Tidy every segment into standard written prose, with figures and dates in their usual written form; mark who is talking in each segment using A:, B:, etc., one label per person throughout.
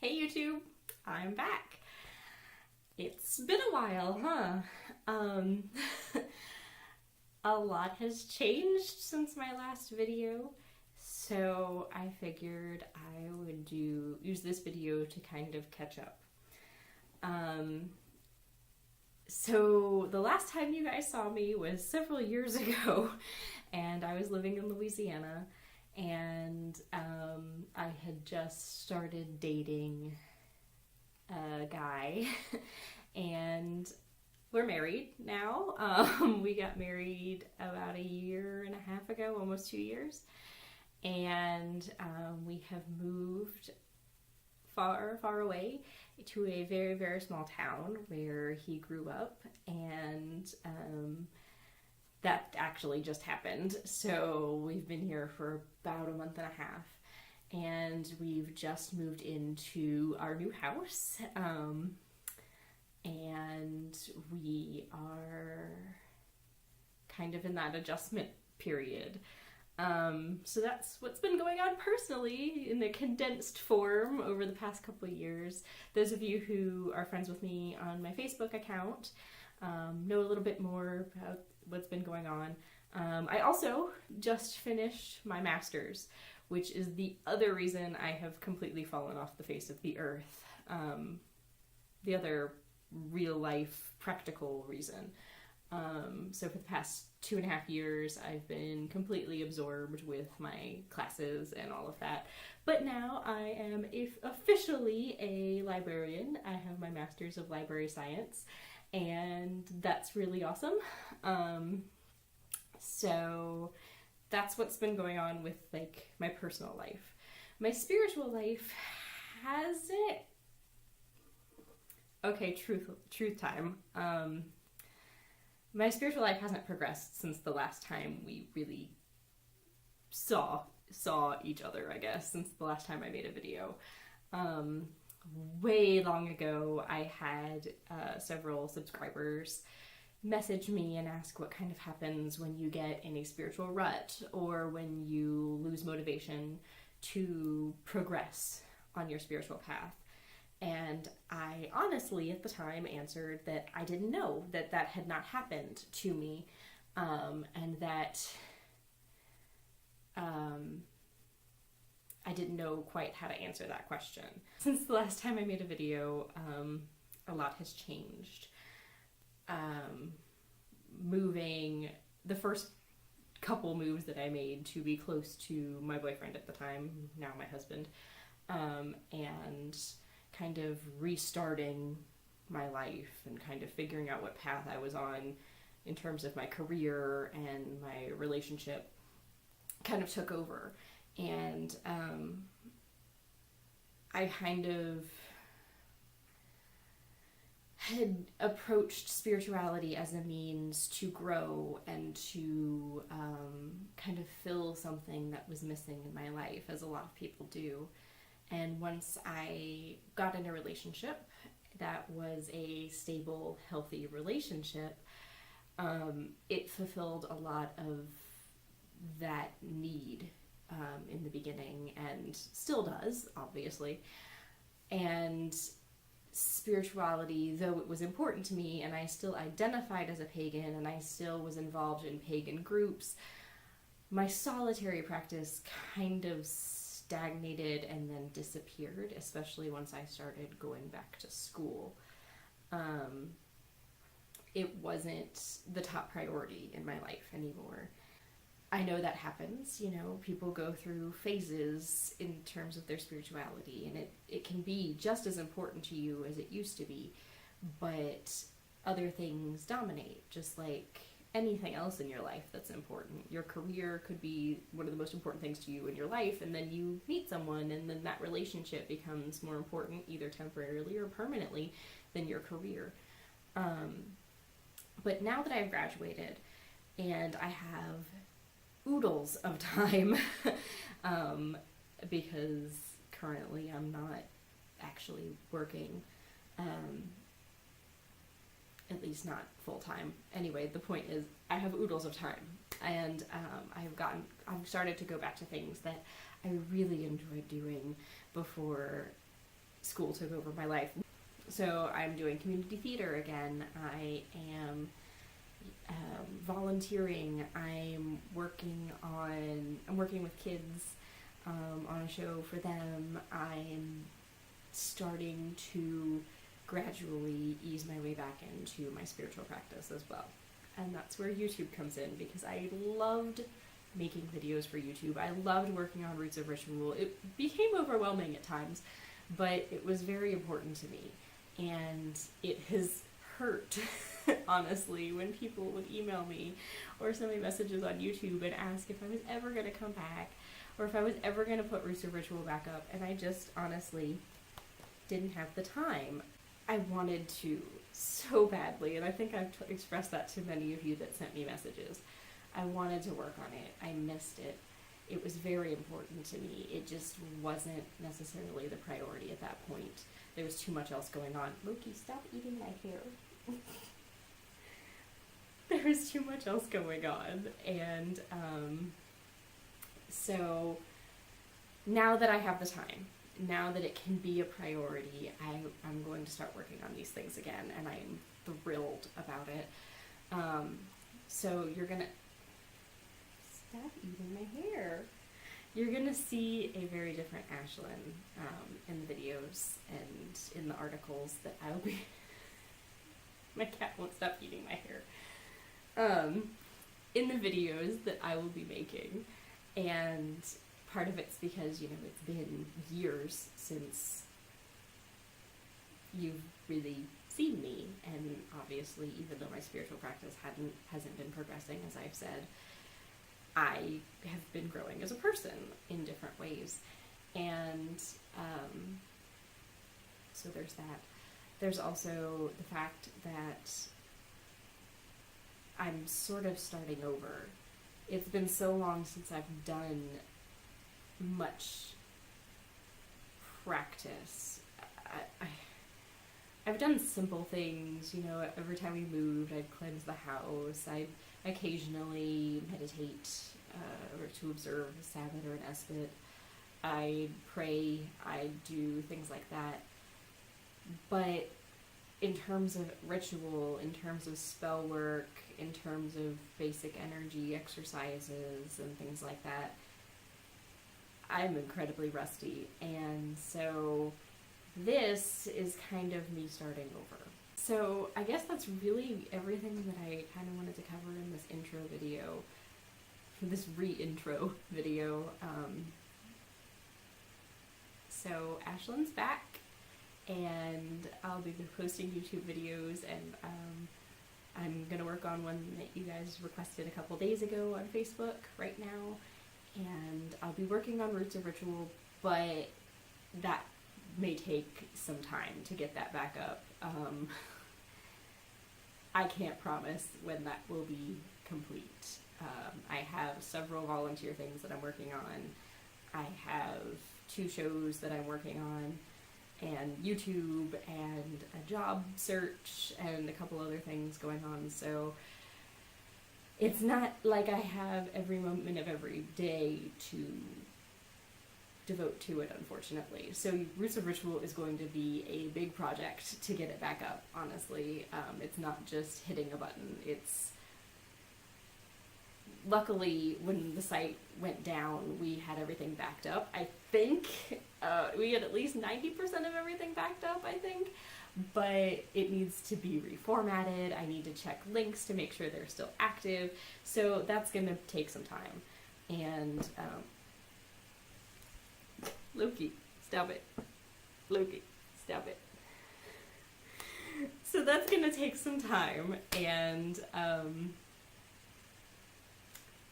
A: Hey YouTube, I'm back. It's been a while, huh? A lot has changed since my last video, so I figured I would use this video to kind of catch up. So the last time you guys saw me was several years ago, and I was living in Louisiana, and I had just started dating a guy, and we're married now. We got married about a year and a half ago, almost 2 years, and we have moved far, far away to a very, very small town where he grew up, and that actually just happened. So we've been here for about a month and a half, and we've just moved into our new house, and we are kind of in that adjustment period. So that's what's been going on personally in the condensed form over the past couple of years. Those of you who are friends with me on my Facebook account know a little bit more about what's been going on. I also just finished my master's, which is the other reason I have completely fallen off the face of the earth. The other real life practical reason. So for the past 2.5 years, I've been completely absorbed with my classes and all of that. But now I am officially a librarian. I have my master's of library science, and that's really awesome. So that's what's been going on with like my personal life. My spiritual life hasn't. Okay, truth time. My spiritual life hasn't progressed since the last time we really saw each other, I guess, since the last time I made a video. Way long ago, I had several subscribers message me and ask what kind of happens when you get in a spiritual rut or when you lose motivation to progress on your spiritual path. And I honestly, at the time, answered that I didn't know that had not happened to me, and that I didn't know quite how to answer that question. Since the last time I made a video, a lot has changed. Moving, the first couple moves that I made to be close to my boyfriend at the time, now my husband, and kind of restarting my life and kind of figuring out what path I was on in terms of my career and my relationship kind of took over. And I kind of had approached spirituality as a means to grow and to kind of fill something that was missing in my life, as a lot of people do. And once I got in a relationship that was a stable, healthy relationship, it fulfilled a lot of that need in the beginning, and still does, obviously. And spirituality, though it was important to me, and I still identified as a pagan, and I still was involved in pagan groups, my solitary practice kind of stagnated and then disappeared, especially once I started going back to school. It wasn't the top priority in my life anymore. I know that happens, people go through phases in terms of their spirituality, and it can be just as important to you as it used to be, but other things dominate, just like anything else in your life that's important. Your career could be one of the most important things to you in your life, and then you meet someone, and then that relationship becomes more important, either temporarily or permanently, than your career. But now that I've graduated and I have oodles of time, because currently I'm not actually working, at least not full-time. Anyway, the point is I have oodles of time, and I've started to go back to things that I really enjoyed doing before school took over my life. So I'm doing community theater again. I am volunteering. I'm working with kids on a show for them. I'm starting to gradually ease my way back into my spiritual practice as well. And that's where YouTube comes in, because I loved making videos for YouTube. I loved working on Roots of Ritual. It became overwhelming at times, but it was very important to me. And it has hurt, honestly, when people would email me or send me messages on YouTube and ask if I was ever going to come back or if I was ever going to put Roots of Ritual back up. And I just honestly didn't have the time. I wanted to so badly, and I think I've expressed that to many of you that sent me messages. I wanted to work on it. I missed it. It was very important to me. It just wasn't necessarily the priority at that point. There was too much else going on. Loki, stop eating my hair. There was too much else going on. And so now that I have the time, now that it can be a priority, I'm going to start working on these things again, and I'm thrilled about it. So you're gonna stop eating my hair. You're gonna see a very different Aislynn in the videos and in the articles that I'll be. My cat won't stop eating my hair. In the videos that I will be making, and part of it's because, you know, it's been years since you've really seen me, and obviously, even though my spiritual practice hasn't been progressing, as I've said, I have been growing as a person in different ways. And so there's that. There's also the fact that I'm sort of starting over. It's been so long since I've done much practice. I've done simple things, you know, every time we moved, I'd cleanse the house, I'd occasionally meditate or to observe a Sabbath or an Esbit, I'd pray, I'd do things like that. But in terms of ritual, in terms of spell work, in terms of basic energy exercises and things like that, I'm incredibly rusty. And so this is kind of me starting over. So I guess that's really everything that I kind of wanted to cover in this intro video, this re-intro video. So Aislynn's back, and I'll be posting YouTube videos, and I'm gonna work on one that you guys requested a couple days ago on Facebook right now, and I'll be working on Roots of Ritual, but that may take some time to get that back up. I can't promise when that will be complete. I have several volunteer things that I'm working on. I have 2 shows that I'm working on, and YouTube, and a job search, and a couple other things going on. So it's not like I have every moment of every day to devote to it, unfortunately. So Roots of Ritual is going to be a big project to get it back up, honestly. It's not just hitting a button. It's luckily, when the site went down, we had everything backed up. I think we had at least 90% of everything backed up, I think. But it needs to be reformatted. I need to check links to make sure they're still active. So that's going to take some time. And Loki, stop it. Loki, stop it. So that's going to take some time, and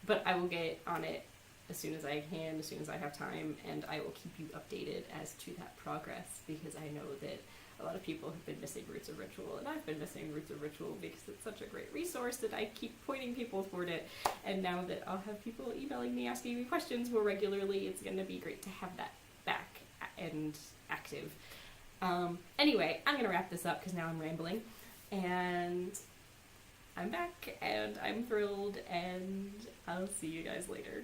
A: but I will get on it as soon as I can, as soon as I have time, and I will keep you updated as to that progress, because I know that a lot of people have been missing Roots of Ritual, and I've been missing Roots of Ritual because it's such a great resource that I keep pointing people toward it. And now that I'll have people emailing me, asking me questions more regularly, it's going to be great to have that back and active. Anyway, I'm going to wrap this up because now I'm rambling. And I'm back, and I'm thrilled, and I'll see you guys later.